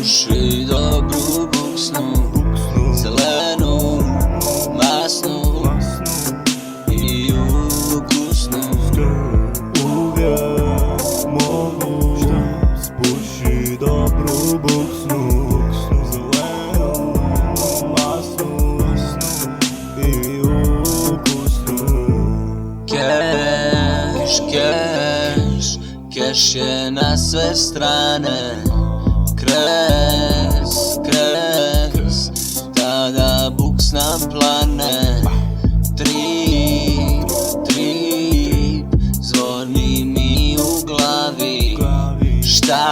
Spuši dobru buksnu, zelenu, masnu i ukusnu. Uvijek mogu spuši dobru buksnu, zelenu, masnu i ukusnu. Keš je na sve strane. Kres, tada buksna plane. Trip, zvoni mi u glavi. Šta,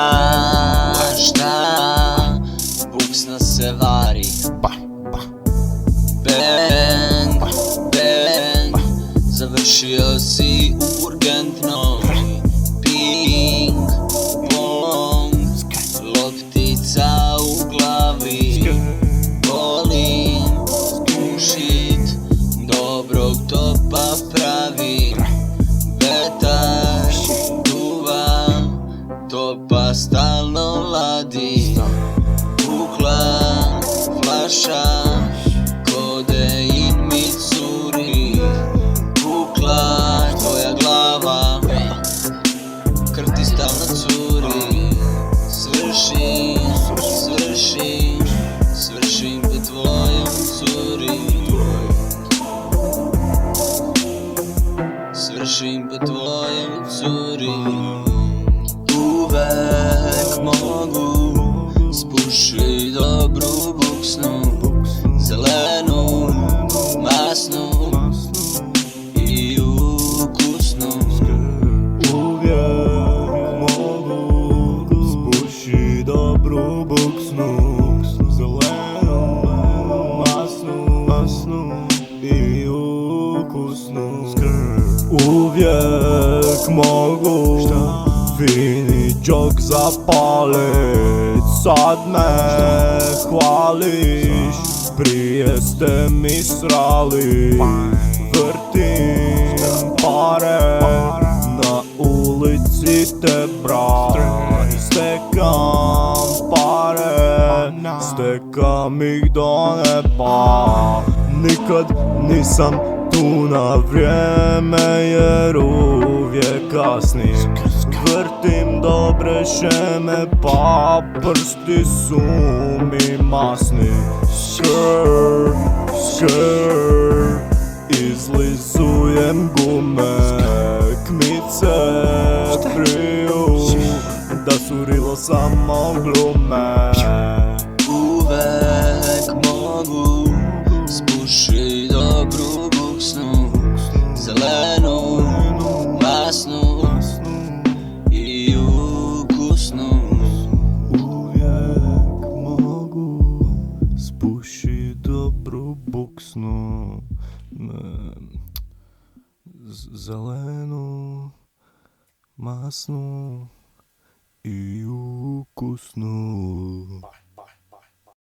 buksna se vari. Bang, završio si urgentno. Ping, pong, loptica u glavi. Volim pušit, dobrog topa pravi. Vetar duva, topa stalno ladi. Pukla flaša, kodein mi curi. Pukla tvoja glava, krv ti stalno curi. Svršim po tvojom curi. Svršim po tvojom curi. Uvek mogu spuši dobru buksnu, zelenu, masnu i ukusnu. Uvijek mogu spuši dobru buksnu, zelenu, masnu i ukusnu. Uvijek mogu fini džok zapalit. Sad me hvališ, prije ste mi srali. Vrtim pare, na ulici te brat. Stekam pare, stekam ih do neba. Nikad nisam tu na vrijeme jer uvijek kasnim. Vrtim dobre šeme pa prsti su mi masni. Skrr, izlizujem gume. Kmice priju da su rilo samo glume. Uvek mogu spuši dobru buksnu, zelenu, masnu i ukusnu. Uvijek mogu spuši dobru buksnu, zelenu, masnu i ukusnu.